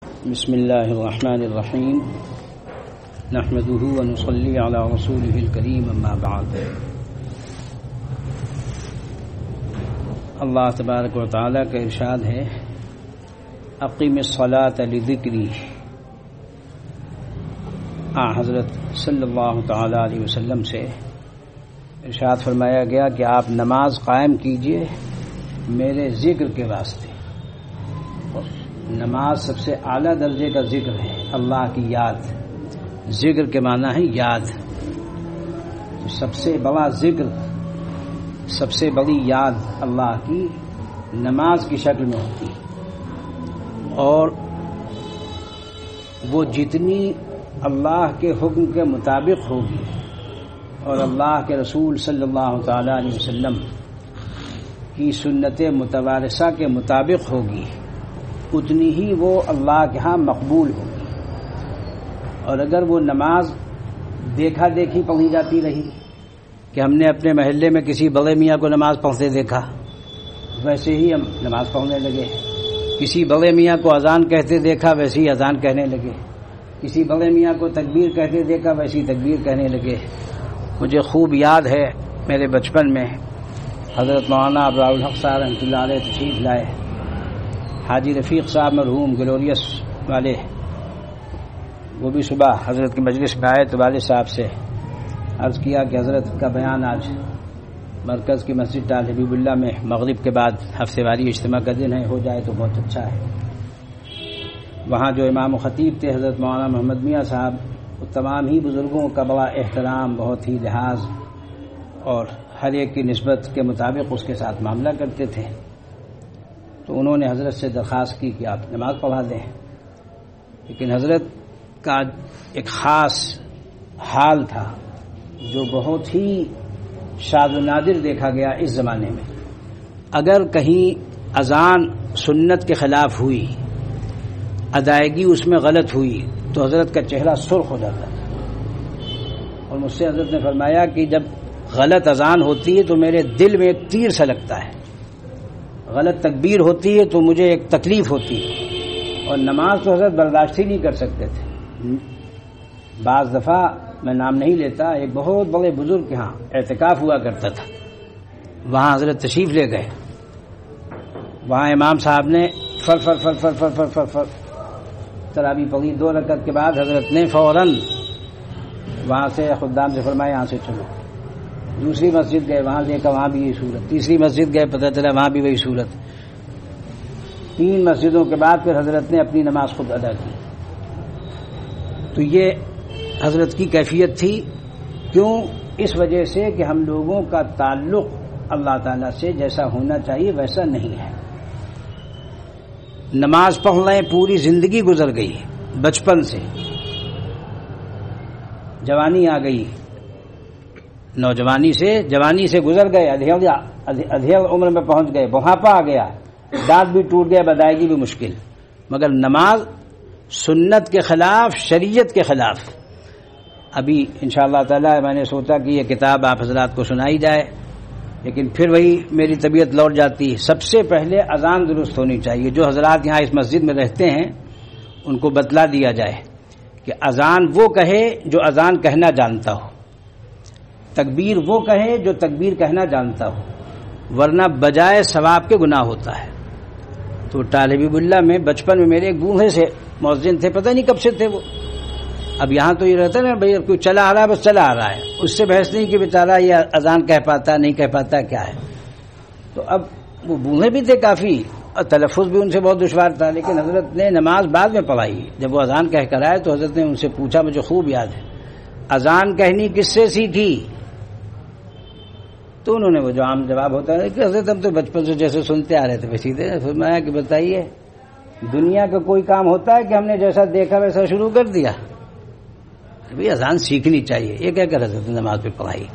بسم اللہ الرحمن الرحیم نحمده ونصلی علی رسوله الکریم اما بعد. اللہ تبارک و تعالی کا ارشاد ہے اقیم الصلاۃ لذکری. حضرت صلی اللہ تعالی علیہ وسلم سے ارشاد فرمایا گیا کہ آپ نماز قائم کیجئے میرے ذکر کے واسطے. نماز سب سے اعلیٰ درجے کا ذکر ہے، اللہ کی یاد. ذکر کے معنی ہے یاد. سب سے بڑا ذکر، سب سے بڑی یاد اللہ کی نماز کی شکل میں ہوتی ہے، اور وہ جتنی اللہ کے حکم کے مطابق ہوگی اور اللہ کے رسول صلی اللہ تعالی علیہ وسلم کی سنت متوارثہ کے مطابق ہوگی، اتنی ہی وہ اللہ کے ہاں مقبول ہوگی. اور اگر وہ نماز دیکھا دیکھی پڑھی جاتی رہی کہ ہم نے اپنے محلے میں کسی بڑے میاں کو نماز پڑھتے دیکھا، ویسے ہی ہم نماز پڑھنے لگے. کسی بڑے میاں کو اذان کہتے دیکھا، ویسے ہی اذان کہنے لگے. کسی بڑے میاں کو تکبیر کہتے دیکھا، ویسی تکبیر کہنے لگے. مجھے خوب یاد ہے میرے بچپن میں حضرت مولانا ابرار الحق صاحب رحمۃ اللہ علیہ تشریف لائے. حاجی رفیق صاحب مرحوم گلوریس والے، وہ بھی صبح حضرت کی مجلس میں آئے تو والد صاحب سے عرض کیا کہ حضرت کا بیان آج مرکز کی مسجد ڈال حبیب اللہ میں مغرب کے بعد ہفتے واری اجتماع کا دن ہے، ہو جائے تو بہت اچھا ہے. وہاں جو امام و خطیب تھے حضرت مولانا محمد میاں صاحب، وہ تمام ہی بزرگوں کا بڑا احترام، بہت ہی لحاظ اور ہر ایک کی نسبت کے مطابق اس کے ساتھ معاملہ کرتے تھے. تو انہوں نے حضرت سے درخواست کی کہ آپ نماز پڑھا دیں. لیکن حضرت کا ایک خاص حال تھا جو بہت ہی شاذ و نادر دیکھا گیا اس زمانے میں. اگر کہیں اذان سنت کے خلاف ہوئی، ادائیگی اس میں غلط ہوئی، تو حضرت کا چہرہ سرخ ہو جاتا تھا. اور مجھ سے حضرت نے فرمایا کہ جب غلط اذان ہوتی ہے تو میرے دل میں ایک تیر سا لگتا ہے، غلط تکبیر ہوتی ہے تو مجھے ایک تکلیف ہوتی ہے. اور نماز تو حضرت برداشت ہی نہیں کر سکتے تھے. بعض دفعہ میں نام نہیں لیتا، ایک بہت بڑے بزرگ کے ہاں اعتکاف ہوا کرتا تھا، وہاں حضرت تشریف لے گئے. وہاں امام صاحب نے فر فر فر فر فر فر فر فر تراویح پڑھی. 2 رکعت کے بعد حضرت نے فوراً وہاں سے خدام سے فرمایا یہاں سے چلو. دوسری مسجد گئے، وہاں دیکھا وہاں بھی یہی صورت. تیسری مسجد گئے، پتہ چلا وہاں بھی وہی صورت. 3 مسجدوں کے بعد پھر حضرت نے اپنی نماز خود ادا کی. تو یہ حضرت کی کیفیت تھی. کیوں؟ اس وجہ سے کہ ہم لوگوں کا تعلق اللہ تعالیٰ سے جیسا ہونا چاہیے ویسا نہیں ہے. نماز پڑھ لیں، پوری زندگی گزر گئی، بچپن سے جوانی آ گئی، نوجوانی سے جوانی سے گزر گئے، ادھیڑ عمر میں پہنچ گئے، بڑھاپا آ گیا، دانت بھی ٹوٹ گیا، بدائیگی بھی مشکل. مگر نماز سنت کے خلاف، شریعت کے خلاف. ابھی انشاءاللہ تعالی میں نے سوچا کہ یہ کتاب آپ حضرات کو سنائی جائے، لیکن پھر وہی میری طبیعت لوٹ جاتی. سب سے پہلے اذان درست ہونی چاہیے. جو حضرات یہاں اس مسجد میں رہتے ہیں ان کو بتلا دیا جائے کہ اذان وہ کہے جو اذان کہنا جانتا ہو، تکبیر وہ کہے جو تکبیر کہنا جانتا ہو، ورنہ بجائے ثواب کے گناہ ہوتا ہے. تو حبیب اللہ میں بچپن میں میرے ایک بوڑھے سے مؤذن تھے، پتہ نہیں کب سے تھے وہ. اب یہاں تو یہ رہتا ہے نا بھائی کوئی چلا آ رہا ہے، بس چلا آ رہا ہے، اس سے بحث نہیں کہ بیچارہ یہ اذان کہہ پاتا نہیں کہہ پاتا کیا ہے. تو اب وہ بوڑھے بھی تھے کافی، اور تلفظ بھی ان سے بہت دشوار تھا. لیکن حضرت نے نماز بعد میں پڑھائی. جب وہ اذان کہہ کر آئے تو حضرت نے ان سے پوچھا، مجھے خوب یاد ہے، اذان کہنی کس سے سیکھی؟ تو انہوں نے وہ جو عام جواب ہوتا ہے کہ حضرت ہم تو بچپن سے جیسے سنتے آ رہے تھے ویسے تھے. فرمایا کہ بتائیے دنیا کا کوئی کام ہوتا ہے کہ ہم نے جیسا دیکھا ویسا شروع کر دیا؟ ابھی اذان سیکھنی چاہیے. یہ کہہ کر حضرت نے نماز پہ پڑھائی.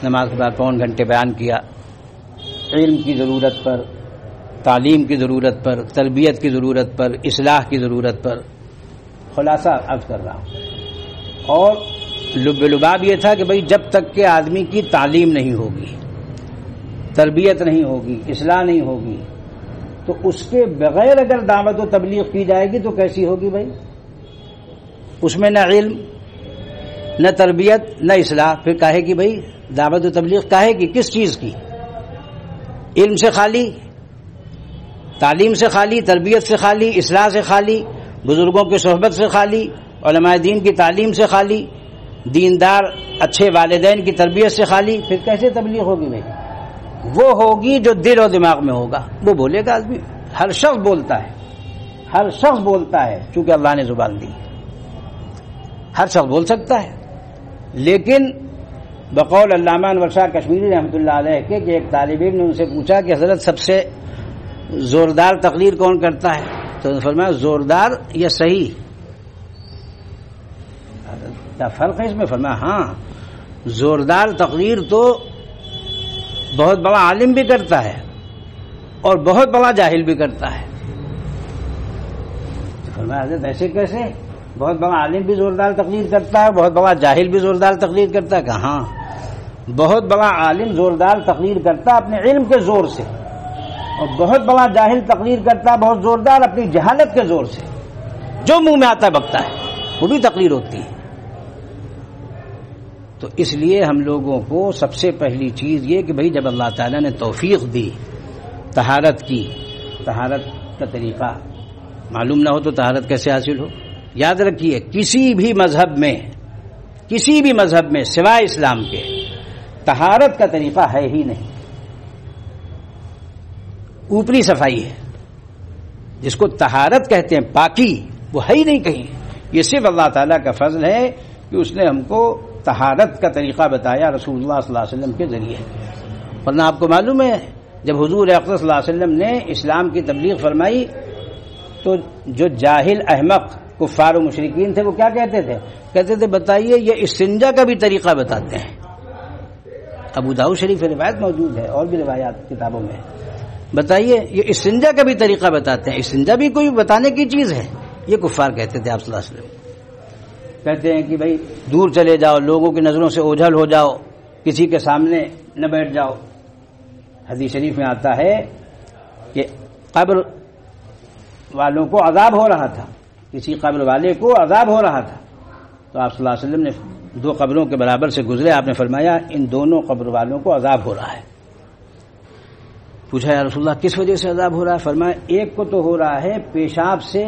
نماز کے بعد 3 گھنٹے بیان کیا، علم کی ضرورت پر، تعلیم کی ضرورت پر، تربیت کی ضرورت پر، اصلاح کی ضرورت پر. خلاصہ عرض کر رہا ہوں. اور لب لباب یہ تھا کہ بھئی جب تک کہ آدمی کی تعلیم نہیں ہوگی، تربیت نہیں ہوگی، اصلاح نہیں ہوگی، تو اس کے بغیر اگر دعوت و تبلیغ کی جائے گی تو کیسی ہوگی بھائی؟ اس میں نہ علم نہ تربیت نہ اصلاح، پھر کہے کہ بھائی دعوت و تبلیغ کہے کہ کس چیز کی؟ علم سے خالی، تعلیم سے خالی، تربیت سے خالی، اصلاح سے خالی، بزرگوں کی صحبت سے خالی، علماء دین کی تعلیم سے خالی، دیندار اچھے والدین کی تربیت سے خالی، پھر کیسے تبلیغ ہوگی بھائی؟ وہ ہوگی جو دل اور دماغ میں ہوگا، وہ بولے گا آدمی۔ ہر شخص بولتا ہے، ہر شخص بولتا ہے، چونکہ اللہ نے زبان دی، ہر شخص بول سکتا ہے۔ لیکن بقول علامہ انور شاہ کشمیری رحمۃ اللہ علیہ کے کہ ایک طالب علم نے ان سے پوچھا کہ حضرت سب سے زوردار تقریر کون کرتا ہے؟ تو انہوں نے فرمایا زوردار یا صحیح؟ کیا فرق ہے اس میں؟ فرمایا ہاں، زوردار تقریر تو بہت بڑا عالم بھی کرتا ہے اور بہت بڑا جاہل بھی کرتا ہے۔ تو فرمایا حضرت ایسے کیسے؟ بہت بڑا عالم بھی زوردار تقریر کرتا ہے، بہت بڑا جاہل بھی زوردار تقریر کرتا ہے؟ کہ ہاں، بہت بڑا عالم زوردار تقریر کرتا ہے اپنے علم کے زور سے، اور بہت بڑا جاہل تقریر کرتا ہے بہت زوردار اپنی جہالت کے زور سے، جو منہ میں آتا ہے بکتا ہے، وہ بھی تقریر ہوتی ہے۔ تو اس لیے ہم لوگوں کو سب سے پہلی چیز یہ کہ بھئی جب اللہ تعالیٰ نے توفیق دی طہارت کی، طہارت کا طریقہ معلوم نہ ہو تو طہارت کیسے حاصل ہو؟ یاد رکھیے کسی بھی مذہب میں سوائے اسلام کے طہارت کا طریقہ ہے ہی نہیں، اوپری صفائی ہے، جس کو طہارت کہتے ہیں پاکی، وہ ہے ہی نہیں کہیں۔ یہ صرف اللہ تعالیٰ کا فضل ہے کہ اس نے ہم کو طہارت کا طریقہ بتایا رسول اللہ صلی اللہ علیہ وسلم کے ذریعے۔ ورنہ آپ کو معلوم ہے جب حضور اقدس صلی اللہ علیہ وسلم نے اسلام کی تبلیغ فرمائی تو جو جاہل احمق کفار و مشرکین تھے وہ کیا کہتے تھے؟ کہتے تھے بتائیے یہ استنجا کا بھی طریقہ بتاتے ہیں۔ ابو داؤد شریف روایت موجود ہے اور بھی روایات کتابوں میں، بتائیے یہ استنجا کا بھی طریقہ بتاتے ہیں، استنجا بھی کوئی بتانے کی چیز ہے؟ یہ کفار کہتے تھے آپ صلی اللہ علیہ وسلم۔ کہتے ہیں کہ بھائی دور چلے جاؤ، لوگوں کی نظروں سے اوجھل ہو جاؤ، کسی کے سامنے نہ بیٹھ جاؤ۔ حدیث شریف میں آتا ہے کہ قبر والوں کو عذاب ہو رہا تھا، کسی قبر والے کو عذاب ہو رہا تھا، تو آپ صلی اللہ علیہ وسلم نے دو قبروں کے برابر سے گزرے، آپ نے فرمایا ان دونوں قبر والوں کو عذاب ہو رہا ہے۔ پوچھا یا رسول اللہ کس وجہ سے عذاب ہو رہا ہے؟ فرمایا ایک کو تو ہو رہا ہے پیشاب سے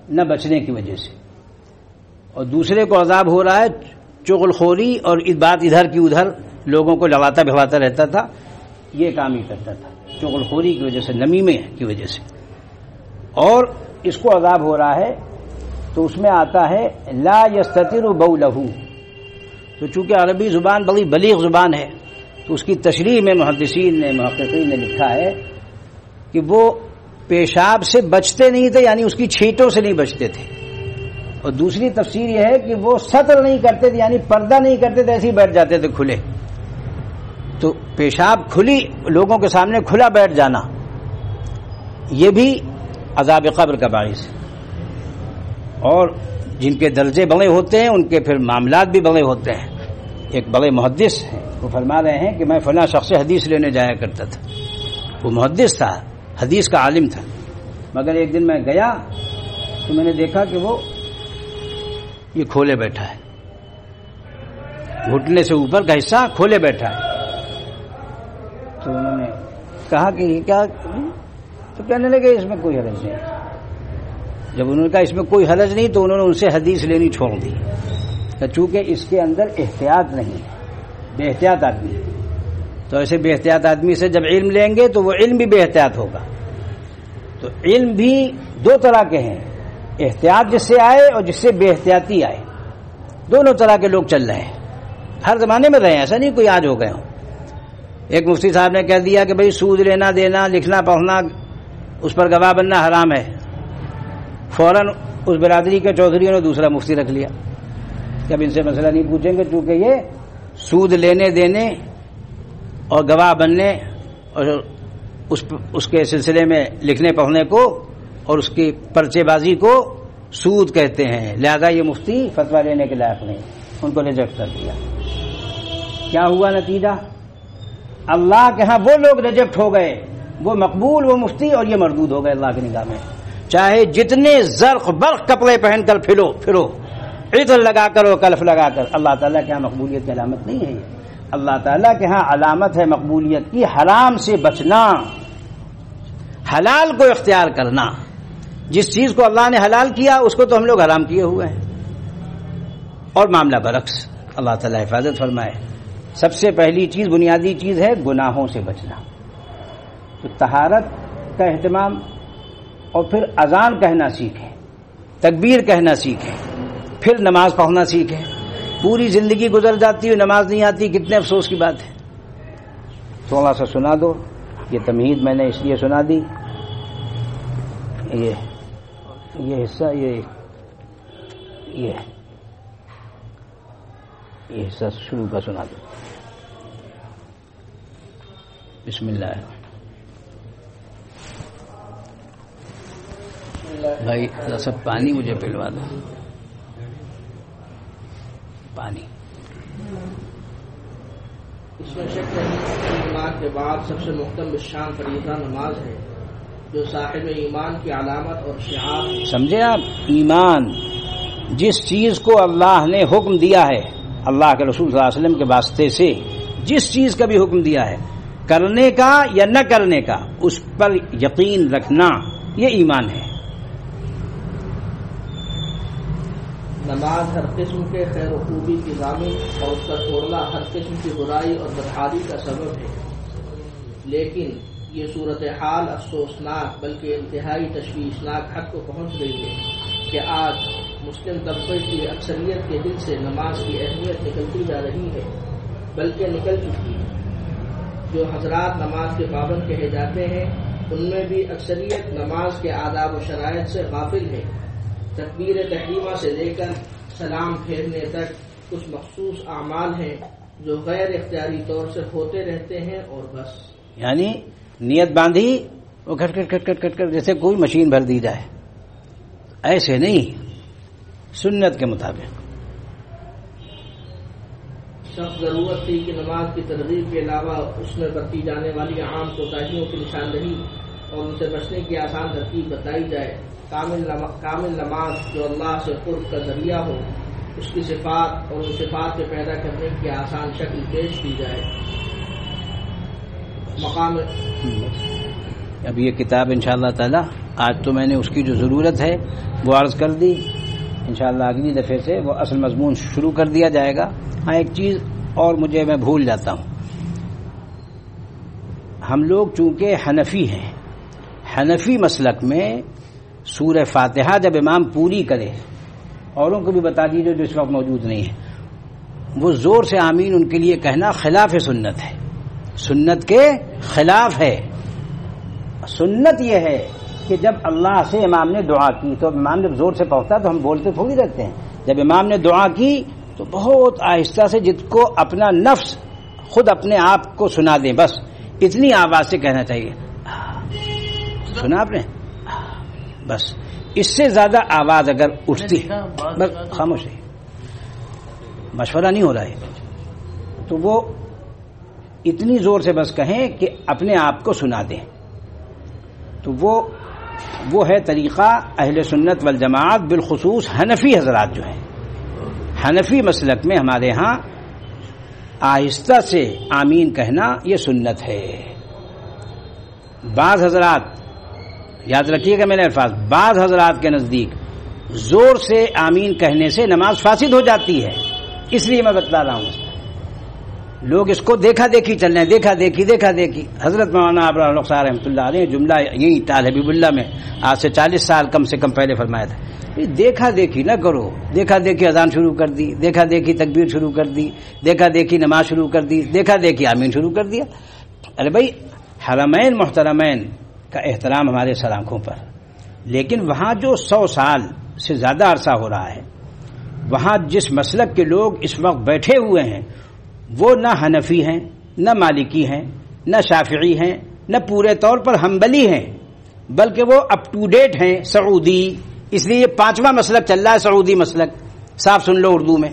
نہ بچنے کی وجہ سے، اور دوسرے کو عذاب ہو رہا ہے چغل خوری اور بات ادھر کی ادھر، لوگوں کو لڑاتا بھگاتا رہتا تھا، یہ کام ہی کرتا تھا چغل خوری کی وجہ سے، نمیمے کی وجہ سے، اور اس کو عذاب ہو رہا ہے۔ تو اس میں آتا ہے لا یستتر بولہ، تو چونکہ عربی زبان بڑی بلیغ زبان ہے تو اس کی تشریح میں محدثین نے محققین نے لکھا ہے کہ وہ پیشاب سے بچتے نہیں تھے، یعنی اس کی چھینٹوں سے نہیں بچتے تھے، اور دوسری تفسیر یہ ہے کہ وہ ستر نہیں کرتے تھے، یعنی پردہ نہیں کرتے تھے، ایسے ہی بیٹھ جاتے تھے کھلے۔ تو پیشاب کھلی لوگوں کے سامنے کھلا بیٹھ جانا یہ بھی عذاب قبر کا باعث ہے، اور جن کے درجے بڑے ہوتے ہیں ان کے پھر معاملات بھی بڑے ہوتے ہیں۔ ایک بڑے محدث ہیں، وہ فرما رہے ہیں کہ میں فلاں شخص سے حدیث لینے جایا کرتا تھا، وہ محدث تھا، حدیث کا عالم تھا، مگر ایک دن میں گیا تو میں نے دیکھا کہ وہ یہ کھولے بیٹھا ہے، گھٹنے سے اوپر کا حصہ کھولے بیٹھا ہے۔ تو انہوں نے کہا کہ یہ کیا؟ تو کہنے لگے اس میں کوئی حرج نہیں۔ جب انہوں نے کہا اس میں کوئی حرج نہیں تو انہوں نے ان سے حدیث لینی چھوڑ دی، چونکہ اس کے اندر احتیاط نہیں ہے، بے احتیاط آدمی، تو ایسے بے احتیاط آدمی سے جب علم لیں گے تو وہ علم بھی بے احتیاط ہوگا۔ تو علم بھی دو طرح کے ہیں، احتیاط جس سے آئے اور جس سے بے احتیاطی آئے، دونوں طرح کے لوگ چل رہے ہیں، ہر زمانے میں رہے ہیں، ایسا نہیں کوئی آج ہو گئے ہوں۔ ایک مفتی صاحب نے کہہ دیا کہ بھئی سود لینا دینا لکھنا پڑھنا اس پر گواہ بننا حرام ہے، فوراً اس برادری کے چودھریوں نے دوسرا مفتی رکھ لیا کہ اب ان سے مسئلہ نہیں پوچھیں گے، چونکہ یہ سود لینے دینے اور گواہ بننے اور اس کے سلسلے میں لکھنے پڑھنے کو اور اس کی پرچے بازی کو سود کہتے ہیں، لہذا یہ مفتی فتویٰ لینے کے لائق نہیں، ان کو ریجیکٹ کر دیا۔ کیا ہوا نتیجہ؟ اللہ کے ہاں وہ لوگ ریجیکٹ ہو گئے وہ مقبول، وہ مفتی، اور یہ مردود ہو گئے اللہ کی نگاہ میں. چاہے جتنے زرق برق کپڑے پہن کر پھرو، عطر لگا کر اور کلف لگا کر، اللہ تعالیٰ کے ہاں مقبولیت کی علامت نہیں ہے. یہ اللہ تعالیٰ کے ہاں علامت ہے مقبولیت کی حرام سے بچنا، حلال کو اختیار کرنا. جس چیز کو اللہ نے حلال کیا اس کو تو ہم لوگ حرام کیے ہوئے ہیں. اور معاملہ برعکس، اللہ تعالیٰ حفاظت فرمائے. سب سے پہلی چیز، بنیادی چیز ہے گناہوں سے بچنا. تو طہارت کا اہتمام، اور پھر اذان کہنا سیکھیں، تکبیر کہنا سیکھیں، پھر نماز پڑھنا سیکھیں. پوری زندگی گزر جاتی ہے نماز نہیں آتی، کتنے افسوس کی بات ہے. تھوڑا سا سنا دو، یہ تمہید میں نے اس لیے سنا دی، یہ حصہ یہ حصہ شروع کا سنا دو. بسم اللہ. بھائی سب پانی مجھے پلوا دو، پانی. اس میں شک نہیں، ایمان کے بعد سب سے محتم شان فریضہ نماز ہے، جو صاحب ایمان کی علامت اور شعار. سمجھے آپ؟ ایمان، جس چیز کو اللہ نے حکم دیا ہے، اللہ کے رسول صلی اللہ علیہ وسلم کے واسطے سے جس چیز کا بھی حکم دیا ہے، کرنے کا یا نہ کرنے کا، اس پر یقین رکھنا، یہ ایمان ہے. نماز ہر قسم کے خیر و خوبی کی ضامن اور اس کا چھوڑنا ہر قسم کی برائی اور بدحالی کا سبب ہے. لیکن یہ صورتحال افسوسناک بلکہ انتہائی تشویشناک حد کو پہنچ گئی ہے کہ آج مسلم طبقے کی اکثریت کے دل سے نماز کی اہمیت نکلتی جا رہی ہے، بلکہ نکل چکی ہے. جو حضرات نماز کے پابند کہے جاتے ہیں ان میں بھی اکثریت نماز کے آداب و شرائط سے غافل ہے. تکبیر تحریمہ سے لے کر سلام پھیرنے تک کچھ مخصوص اعمال ہیں جو غیر اختیاری طور سے ہوتے رہتے ہیں اور بس. یعنی نیت باندھی وہ کٹ کٹ کٹ کٹ کٹ جیسے کوئی مشین بھر دی جائے، ایسے نہیں، سنت کے مطابق. سخت ضرورت تھی کہ نماز کی ترغیب کے علاوہ اس میں برتی جانے والی عام کوتاہیوں کی نشاندہی اور ان سے بچنے کی آسان ترتیب بتائی جائے. کامل نماز جو اللہ سے قرب کا ذریعہ ہو، اس کی صفات اور ان صفات کے پیدا کرنے کی آسان شکل پیش کی جائے. مقام اب یہ کتاب انشاءاللہ تعالی آج تو میں نے اس کی جو ضرورت ہے وہ عرض کر دی، انشاءاللہ اگلی دفعے سے وہ اصل مضمون شروع کر دیا جائے گا. ہاں ایک چیز اور میں بھول جاتا ہوں، ہم لوگ چونکہ حنفی ہیں، حنفی مسلک میں سورہ فاتحہ جب امام پوری کرے، اوروں کو بھی بتا دیجیے جو اس وقت موجود نہیں ہے، وہ زور سے آمین ان کے لیے کہنا خلاف سنت ہے، سنت کے خلاف ہے. سنت یہ ہے کہ جب اللہ سے امام نے دعا کی تو امام جب زور سے پڑھتا تو ہم بولتے تھوڑی رہتے ہیں. جب امام نے دعا کی تو بہت آہستہ سے، جس کو اپنا نفس خود اپنے آپ کو سنا دیں، بس اتنی آواز سے کہنا چاہیے. سنا آپ نے؟ بس اس سے زیادہ آواز اگر اٹھتی، بس خاموش ہے، مشورہ نہیں ہو رہا ہے، تو وہ اتنی زور سے بس کہیں کہ اپنے آپ کو سنا دیں. تو وہ ہے طریقہ اہل سنت والجماعت، بالخصوص حنفی حضرات جو ہیں. حنفی مسلک میں ہمارے ہاں آہستہ سے آمین کہنا یہ سنت ہے. بعض حضرات، یاد رکھیے گا میرے الفاظ، بعض حضرات کے نزدیک زور سے آمین کہنے سے نماز فاسد ہو جاتی ہے، اس لیے میں بتلا رہا ہوں. لوگ اس کو دیکھا دیکھی چل رہے ہیں، دیکھا دیکھی. حضرت مولانا ابراہیم رخسار رحمۃ اللہ علیہ جملہ یہی ٹال حبیب اللہ میں آج سے 40 سال کم سے کم پہلے فرمایا تھا، دیکھا دیکھی نہ کرو. دیکھا دیکھی اذان شروع کر دی، دیکھا دیکھی تکبیر شروع کر دی، دیکھا دیکھی نماز شروع کر دی، دیکھا دیکھی آمین شروع کر دیا. ارے بھائی، حرمین محترمین کا احترام ہمارے سر آنکھوں پر، لیکن وہاں جو 100 سال سے زیادہ عرصہ ہو رہا ہے، وہاں جس مسلک کے لوگ اس وقت بیٹھے ہوئے ہیں وہ نہ حنفی ہیں، نہ مالکی ہیں، نہ شافعی ہیں، نہ پورے طور پر حنبلی ہیں، بلکہ وہ اپ ٹو ڈیٹ ہیں سعودی. اس لیے یہ 5واں مسلک چل رہا ہے، سعودی مسلک. صاف سن لو اردو میں.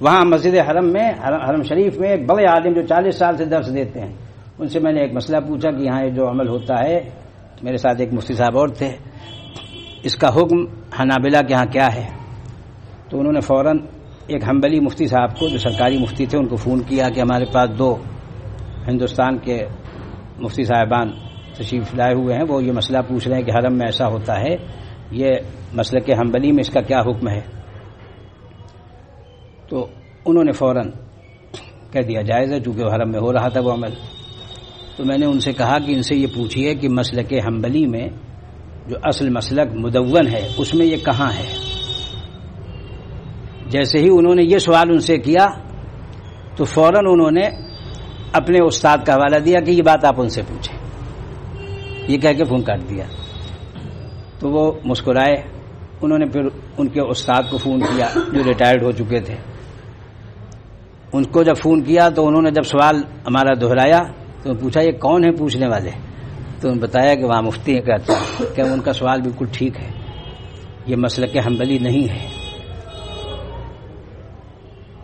وہاں مسجد حرم میں، حرم شریف میں ایک بڑے عالم جو 40 سال سے درس دیتے ہیں، ان سے میں نے ایک مسئلہ پوچھا کہ یہاں یہ جو عمل ہوتا ہے، میرے ساتھ ایک مفتی صاحب اور تھے، اس کا حکم حنابلہ کے ہاں کیا ہے؟ تو انہوں نے فوراً ایک حنبلی مفتی صاحب کو، جو سرکاری مفتی تھے، ان کو فون کیا کہ ہمارے پاس 2 ہندوستان کے مفتی صاحبان تشریف لائے ہوئے ہیں، وہ یہ مسئلہ پوچھ رہے ہیں کہ حرم میں ایسا ہوتا ہے، یہ مسلک حنبلی میں اس کا کیا حکم ہے؟ تو انہوں نے فوراً کہہ دیا جائز ہے، چونکہ وہ حرم میں ہو رہا تھا وہ عمل۔ تو میں نے ان سے کہا کہ ان سے یہ پوچھیے کہ مسلک حنبلی میں جو اصل مسلک مدون ہے اس میں یہ کہاں ہے؟ جیسے ہی انہوں نے یہ سوال ان سے کیا تو فوراً انہوں نے اپنے استاد کا حوالہ دیا کہ یہ بات آپ ان سے پوچھیں، یہ کہہ کے فون کاٹ دیا۔ تو وہ مسکرائے، انہوں نے پھر ان کے استاد کو فون کیا جو ریٹائرڈ ہو چکے تھے، ان کو جب فون کیا تو انہوں نے جب سوال ہمارا دہرایا تو پوچھا یہ کون ہے پوچھنے والے؟ تو انہوں نے بتایا کہ وہاں مفتی ہے، کہتا کہ ان کا سوال بالکل ٹھیک ہے، یہ مسلک حنبلی نہیں ہے۔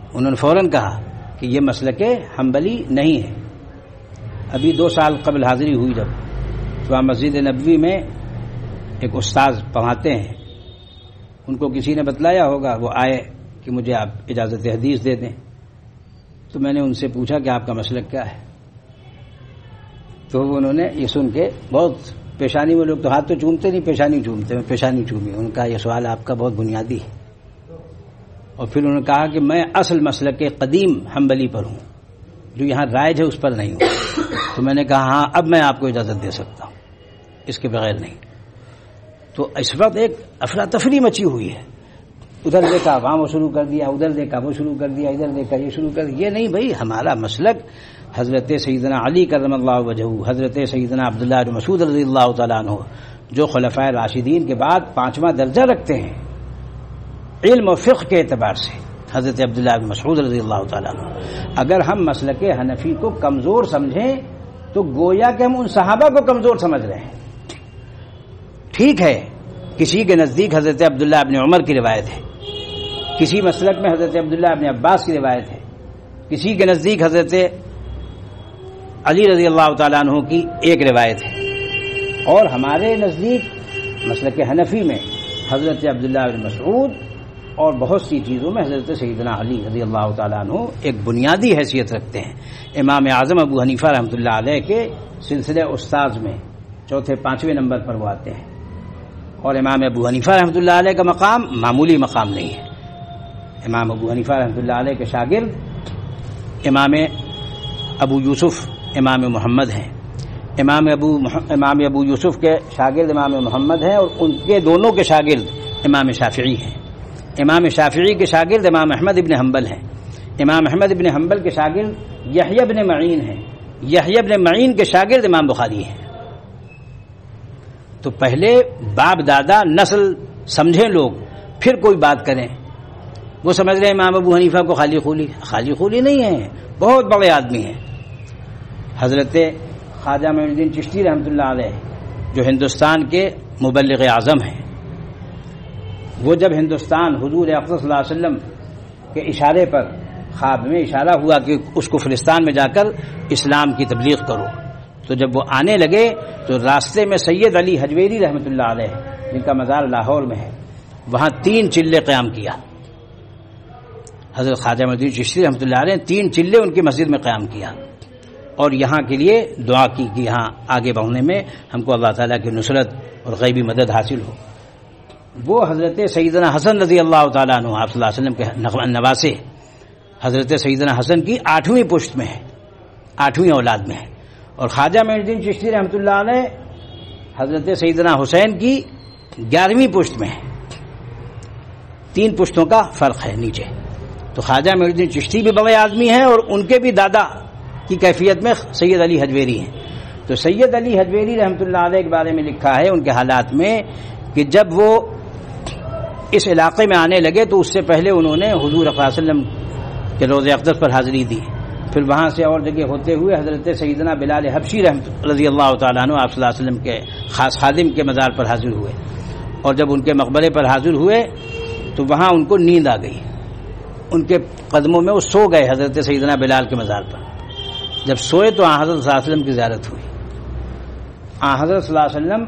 انہوں نے فوراً کہا کہ یہ مسلک حنبلی نہیں ہے۔ ابھی 2 سال قبل حاضری ہوئی جب، تو وہاں مسجد نبوی میں ایک استاذ پڑھاتے ہیں، ان کو کسی نے بتلایا ہوگا، وہ آئے کہ مجھے آپ اجازت حدیث دے دیں۔ تو میں نے ان سے پوچھا کہ آپ کا مسلک کیا ہے؟ تو انہوں نے یہ سن کے بہت پیشانی میں، لوگ تو ہاتھ تو چومتے نہیں، پیشانی چومتے ہیں، پیشانی چومی۔ ان کا یہ سوال آپ کا بہت بنیادی ہے۔ اور پھر انہوں نے کہا کہ میں اصل مسلک قدیم حنبلی پر ہوں، جو یہاں رائج ہے اس پر نہیں ہوں۔ تو میں نے کہا ہاں اب میں آپ کو اجازت دے سکتا ہوں، اس کے بغیر نہیں۔ تو اس وقت ایک افراتفری مچی ہوئی ہے، ادھر دیکھا وہاں وہ شروع کر دیا، ادھر دیکھا وہ شروع کر دیا، ادھر دیکھا یہ شروع کر دیا۔ یہ نہیں بھائی، ہمارا مسلک حضرت سیدنا علی کرم اللہ وجہہ، حضرت سیدنا عبداللہ بن مسعود رضی اللہ تعالیٰ عنہ، جو خلفائے راشدین کے بعد 5واں درجہ رکھتے ہیں علم و فقہ کے اعتبار سے، حضرت عبداللہ بن مسعود رضی اللہ تعالیٰ عنہ۔ اگر ہم مسلک حنفی کو کمزور سمجھیں تو گویا کہ ہم ان صحابہ کو کمزور سمجھ رہے ہیں۔ ٹھیک ہے، کسی کے نزدیک حضرت عبداللہ بن عمر کی روایت ہے، کسی مسلک میں حضرت عبداللہ بن عباس کی روایت ہے، کسی کے نزدیک حضرت علی رضی اللہ تعالیٰ عنہ کی ایک روایت ہے، اور ہمارے نزدیک مسلک حنفی میں حضرت عبداللہ بن مسعود اور بہت سی چیزوں میں حضرت سیدنا علی رضی اللہ تعالیٰ عنہ ایک بنیادی حیثیت رکھتے ہیں۔ امام اعظم ابو حنیفہ رحمۃ اللہ علیہ کے سلسلے استاذ میں 4 5ویں نمبر پر وہ آتے ہیں، اور امام ابو حنیفہ رحمۃ اللہ علیہ کا مقام معمولی مقام نہیں ہے۔ امام ابو حنیفہ رحمۃ اللہ علیہ کے شاگرد امام ابو یوسف امام محمد ہیں، امام ابو یوسف کے شاگرد امام محمد ہیں، اور ان کے دونوں کے شاگرد امام شافعی ہیں۔ امام شافعی کے شاگرد امام احمد ابن حنبل ہیں، امام احمد ابن حنبل کے شاگرد یحییٰ ابن معین ہیں، یحییٰ ابن معین کے شاگرد امام بخاری ہیں۔ تو پہلے باپ دادا نسل سمجھیں لوگ، پھر کوئی بات کریں۔ وہ سمجھ رہے ہیں امام ابو حنیفہ کو خالی خولی نہیں ہے، بہت بڑے آدمی ہیں۔ حضرت خواجہ معین الدین چشتی رحمۃ اللہ علیہ جو ہندوستان کے مبلغ اعظم ہیں، وہ جب ہندوستان حضور اقدس صلی اللہ علیہ وسلم کے اشارے پر خواب میں اشارہ ہوا کہ اس کو فلسطین میں جا کر اسلام کی تبلیغ کرو، تو جب وہ آنے لگے تو راستے میں سید علی حجویری رحمۃ اللہ علیہ جن کا مزار لاہور میں ہے، وہاں 3 چلے قیام کیا۔ حضرت خواجہ معین الدین چشتی رحمۃ اللہ علیہ نے 3 چلے ان کی مسجد میں قیام کیا، اور یہاں کے لیے دعا کی کہ یہاں آگے بڑھنے میں ہم کو اللہ تعالیٰ کی نصرت اور غیبی مدد حاصل ہو۔ وہ حضرت سیدنا حسن رضی اللہ تعالیٰ عنہ، آپ صلی اللہ علیہ وسلم کے نواسے، حضرت سیدنا حسن کی 8ویں پشت میں ہے، 8ویں اولاد میں ہے، اور خواجہ معین الدین چشتی رحمۃ اللہ علیہ حضرت سیدنا حسین کی 11ویں پشت میں ہے۔ 3 پشتوں کا فرق ہے نیچے۔ تو خواجہ معین الدین چشتی بھی بڑے آدمی ہیں، اور ان کے بھی دادا کی کیفیت میں سید علی حجویری ہیں۔ تو سید علی حجویری رحمۃ اللہ علیہ کے بارے میں لکھا ہے ان کے حالات میں کہ جب وہ اس علاقے میں آنے لگے تو اس سے پہلے انہوں نے حضور صلی اللہ علیہ وسلم کے روضہ اقدس پر حاضری دی، پھر وہاں سے اور جگہ ہوتے ہوئے حضرت سیدنا بلال حبشی رضی اللہ تعالیٰ عنہ آپ صلی اللہ علیہ وسلم کے خاص خادم کے مزار پر حاضر ہوئے، اور جب ان کے مقبرے پر حاضر ہوئے تو وہاں ان کو نیند آ گئی، ان کے قدموں میں وہ سو گئے حضرت سیدنا بلال کے مزار پر۔ جب سوئے تو حضرت صلی اللہ علیہ وسلم کی زیارت ہوئی. حضرت صلی اللہ علیہ وسلم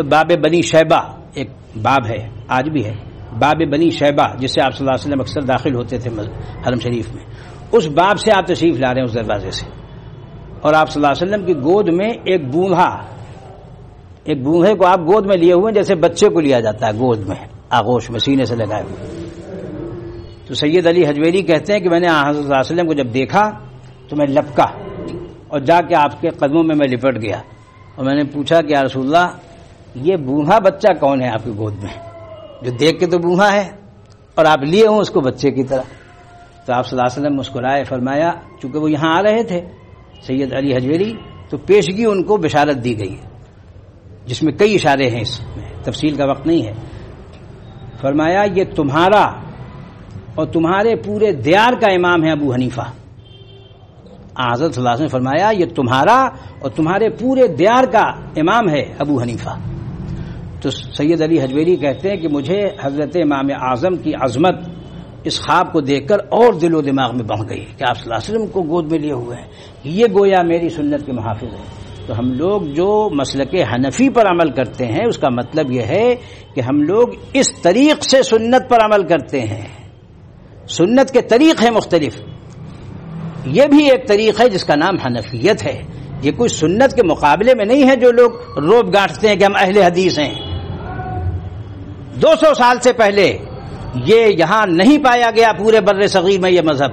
باب بنی شیبہ، ایک باب ہے آج بھی ہے، باب بنی شیبہ، جس سے آپ صلی اللہ علیہ وسلم اکثر داخل ہوتے تھے حرم شریف میں، اس باب سے آپ تشریف لا رہے ہیں، اس دروازے سے. اور آپ صلی اللہ علیہ وسلم کی گود میں ایک بوڑھے کو آپ گود میں لیے ہوئے جیسے بچے کو لیا جاتا ہے گود میں، آغوش میں سینے سے لگائے ہوئے. تو سید علی حجویری کہتے ہیں کہ میں نے حضرت صلی اللہ علیہ وسلم کو جب دیکھا تو میں لپکا اور جا کے آپ کے قدموں میں لپٹ گیا، اور میں نے پوچھا کہ یا رسول اللہ یہ بوڑھا بچہ کون ہے آپ کی گود میں، جو دیکھ کے تو بوڑھا ہے اور آپ لیے ہوں اس کو بچے کی طرح. تو آپ صلی اللہ علیہ وسلم مسکرائے، فرمایا چونکہ وہ یہاں آ رہے تھے سید علی حجویری، تو پیشگی ان کو بشارت دی گئی جس میں کئی اشارے ہیں، اس میں تفصیل کا وقت نہیں ہے. فرمایا یہ تمہارا اور تمہارے پورے دیار کا امام ہے ابو حنیفہ. حضرت صلی اللہ علیہ وسلم نے فرمایا یہ تمہارا اور تمہارے پورے دیار کا امام ہے ابو حنیفہ. تو سید علی حجویری کہتے ہیں کہ مجھے حضرت امام اعظم کی عظمت اس خواب کو دیکھ کر اور دل و دماغ میں بڑھ گئی کہ آپ صلی اللہ علیہ وسلم کو گود میں لیے ہوئے ہیں، یہ گویا میری سنت کے محافظ ہیں. تو ہم لوگ جو مسلک حنفی پر عمل کرتے ہیں اس کا مطلب یہ ہے کہ ہم لوگ اس طریق سے سنت پر عمل کرتے ہیں. سنت کے طریق ہیں مختلف، یہ بھی ایک طریق ہے جس کا نام حنفیت ہے. یہ کوئی سنت کے مقابلے میں نہیں ہے جو لوگ روب گاٹھتے ہیں کہ ہم اہل حدیث ہیں. 200 سال سے پہلے یہ یہاں نہیں پایا گیا پورے بر صغیر میں یہ مذہب.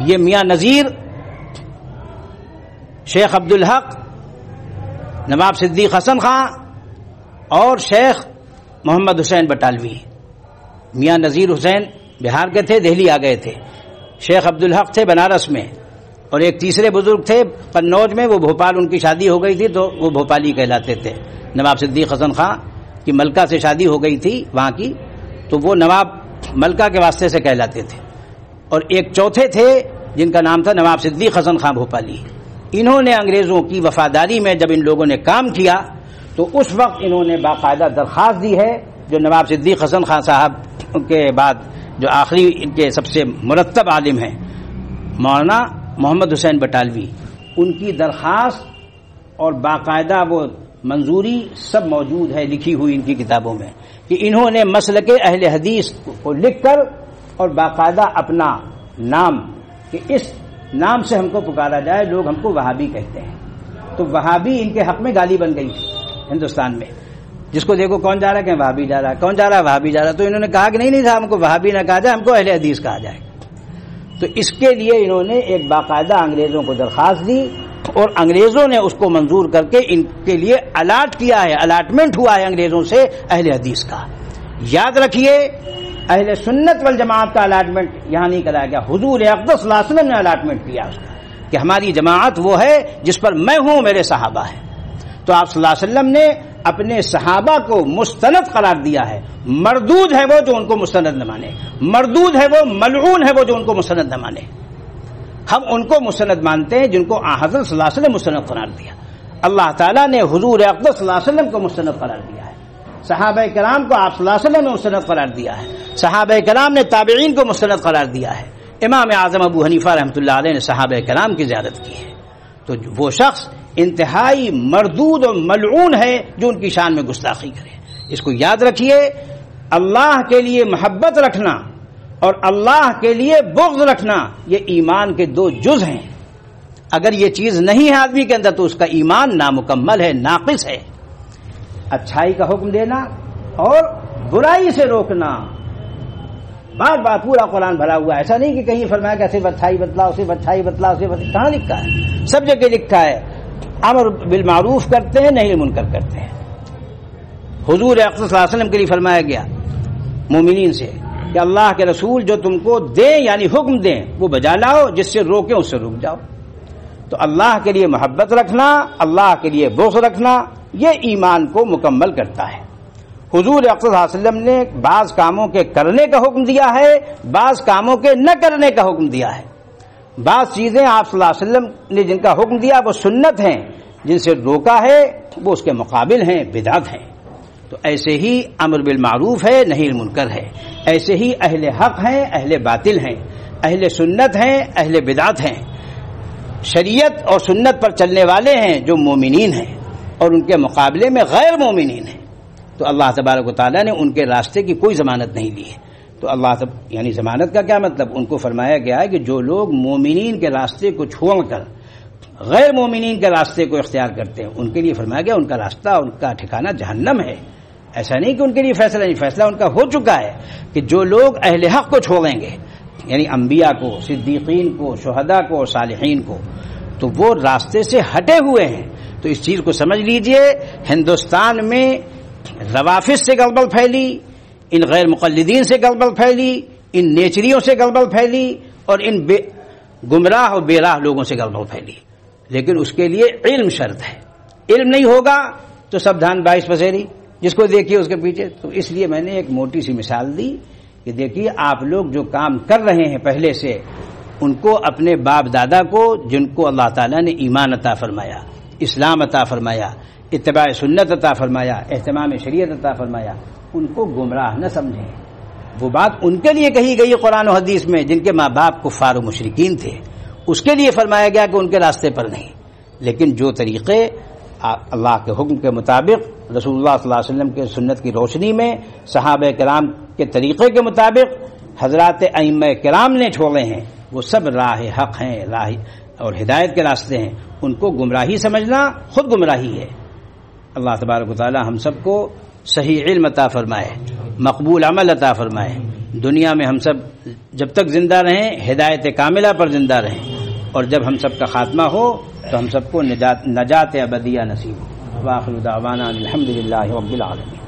یہ میاں نذیر، شیخ عبدالحق، نواب صدیق حسن خان اور شیخ محمد حسین بٹالوی. میاں نذیر حسین بہار کے تھے، دہلی آ گئے تھے. شیخ عبدالحق تھے بنارس میں، اور ایک تیسرے بزرگ تھے قنوج میں، وہ بھوپال ان کی شادی ہو گئی تھی تو وہ بھوپالی کہلاتے تھے. نواب صدیق حسن خان کی ملکہ سے شادی ہو گئی تھی وہاں کی، تو وہ نواب ملکہ کے واسطے سے کہلاتے تھے. اور ایک چوتھے تھے جن کا نام تھا نواب صدیق حسن خان بھوپالی. انہوں نے انگریزوں کی وفاداری میں جب ان لوگوں نے کام کیا تو اس وقت انہوں نے باقاعدہ درخواست دی ہے، جو نواب صدیق حسن خان صاحب کے بعد جو آخری ان کے سب سے مرتب عالم ہیں مولانا محمد حسین بٹالوی، ان کی درخواست اور باقاعدہ وہ منظوری سب موجود ہے لکھی ہوئی ان کی کتابوں میں، کہ انہوں نے مسلک اہل حدیث کو لکھ کر اور باقاعدہ اپنا نام، کہ اس نام سے ہم کو پکارا جائے، لوگ ہم کو وہابی کہتے ہیں. تو وہابی ان کے حق میں گالی بن گئی تھی ہندوستان میں. جس کو دیکھو کون جا رہا ہے کہ وہابی جا رہا ہے، کون جا رہا ہے وہابی جا رہا ہے. تو انہوں نے کہا کہ نہیں ہم کو وہابی نہ کہا جائے، ہم کو اہل حدیث کہا جائے. تو اس کے لیے انہوں نے ایک باقاعدہ انگریزوں کو درخواست دی اور انگریزوں نے اس کو منظور کر کے ان کے لیے الاٹ کیا ہے، الاٹمنٹ ہوا ہے انگریزوں سے اہل حدیث کا. یاد رکھیے اہل سنت والجماعت کا الاٹمنٹ یہاں نہیں کرایا گیا، حضور اقدس صلی اللہ علیہ وسلم نے الاٹمنٹ کیا اس کا کہ ہماری جماعت وہ ہے جس پر میں ہوں، میرے صحابہ ہیں. تو آپ صلی اللہ علیہ وسلم نے اپنے صحابہ کو مستند قرار دیا ہے. مردود ہے وہ جو ان کو مستند نہ مانے، مردود ہے وہ، ملعون ہے وہ جو ان کو مستند نہ مانے. ہم ان کو مستند مانتے ہیں جن کو حضرت صلی اللہ علیہ وسلم مستند قرار دیا. اللہ تعالیٰ نے حضور اقدس صلی اللہ علیہ وسلم کو مستند قرار دیا ہے، صحابہ کرام کو آپ صلی اللہ علیہ وسلم نے مستند قرار دیا ہے، صحابہ کرام نے تابعین کو مستند قرار دیا ہے. امام اعظم ابو حنیفہ رحمۃ اللہ علیہ نے صحابہ کرام کی زیارت کی ہے. تو وہ شخص انتہائی مردود اور ملعون ہے جو ان کی شان میں گستاخی کرے. اس کو یاد رکھیے، اللہ کے لیے محبت رکھنا اور اللہ کے لیے بغض رکھنا یہ ایمان کے دو جز ہیں. اگر یہ چیز نہیں ہے آدمی کے اندر تو اس کا ایمان نامکمل ہے، ناقص ہے. اچھائی کا حکم دینا اور برائی سے روکنا، بار بار پورا قرآن بھرا ہوا ہے. ایسا نہیں کہ کہیں فرمایا کہ صرف اچھائی بتلاؤ، صرف اچھائی بتلاؤ، صرف کہاں لکھا ہے؟ سب جگہ لکھا ہے امر بالمعروف کرتے ہیں، نہی منکر کرتے ہیں. حضور اقدس صلی اللہ علیہ وسلم کے لیے فرمایا گیا مومنین سے کہ اللہ کے رسول جو تم کو دیں یعنی حکم دیں وہ بجا لاؤ، جس سے روکیں اس سے رک جاؤ. تو اللہ کے لیے محبت رکھنا، اللہ کے لیے بغض رکھنا یہ ایمان کو مکمل کرتا ہے. حضور اقدس صلی اللہ علیہ وسلم نے بعض کاموں کے کرنے کا حکم دیا ہے، بعض کاموں کے نہ کرنے کا حکم دیا ہے. بعض چیزیں آپ صلی اللہ علیہ وسلم نے جن کا حکم دیا وہ سنت ہیں، جن سے روکا ہے وہ اس کے مقابل ہیں، بدعت ہیں. تو ایسے ہی امر بالمعروف ہے، نہی المنکر ہے. ایسے ہی اہل حق ہیں، اہل باطل ہیں، اہل سنت ہیں، اہل بدعت ہیں. شریعت اور سنت پر چلنے والے ہیں جو مومنین ہیں اور ان کے مقابلے میں غیر مومنین ہیں، تو اللہ تبارک و تعالیٰ نے ان کے راستے کی کوئی ضمانت نہیں دی ہے۔ تو اللہ یعنی ضمانت کا کیا مطلب؟ ان کو فرمایا گیا ہے کہ جو لوگ مومنین کے راستے کو چھوڑ کر غیر مومنین کے راستے کو اختیار کرتے ہیں، ان کے لیے فرمایا گیا ان کا راستہ، ان کا ٹھکانہ جہنم ہے۔ ایسا نہیں کہ ان کے لیے فیصلہ نہیں، فیصلہ ان کا ہو چکا ہے کہ جو لوگ اہل حق کو چھوڑیں گے، یعنی انبیاء کو، صدیقین کو، شہداء کو اور صالحین کو، تو وہ راستے سے ہٹے ہوئے ہیں۔ تو اس چیز کو سمجھ لیجئے، ہندوستان میں روافض سے گڑبڑ پھیلی، ان غیر مقلدین سے گڑبڑ پھیلی، ان نیچریوں سے گڑبڑ پھیلی اور ان گمراہ اور بے راہ لوگوں سے گڑبڑ پھیلی، لیکن اس کے لیے علم شرط ہے۔ علم نہیں ہوگا تو سبدھان باعث پسیری، جس کو دیکھیے اس کے پیچھے۔ تو اس لیے میں نے ایک موٹی سی مثال دی کہ دیکھیے آپ لوگ جو کام کر رہے ہیں پہلے سے، ان کو اپنے باپ دادا کو جن کو اللہ تعالیٰ نے ایمان عطا فرمایا، اسلام عطا فرمایا، اتباع سنت عطا فرمایا، اہتمام شریعت عطا فرمایا، ان کو گمراہ نہ سمجھیں۔ وہ بات ان کے لیے کہی گئی قرآن و حدیث میں جن کے ماں باپ کفار و مشرکین تھے، اس کے لیے فرمایا گیا کہ ان کے راستے پر نہیں، لیکن جو طریقے اللہ کے حکم کے مطابق، رسول اللہ صلی اللہ علیہ وسلم کے سنت کی روشنی میں، صحابہ کرام کے طریقے کے مطابق حضرات ائمہ کرام نے چھوڑے ہیں، وہ سب راہ حق ہیں، راہ اور ہدایت کے راستے ہیں۔ ان کو گمراہی سمجھنا خود گمراہی ہے۔ اللہ تبارک و تعالی ہم سب کو صحیح علم عطا فرمائے، مقبول عمل عطا فرمائے، دنیا میں ہم سب جب تک زندہ رہیں ہدایت کاملہ پر زندہ رہیں، اور جب ہم سب کا خاتمہ ہو تو ہم سب کو نجات ابدیہ نصیب ہو۔ وآخر دعوانا الحمدللہ رب العالمین۔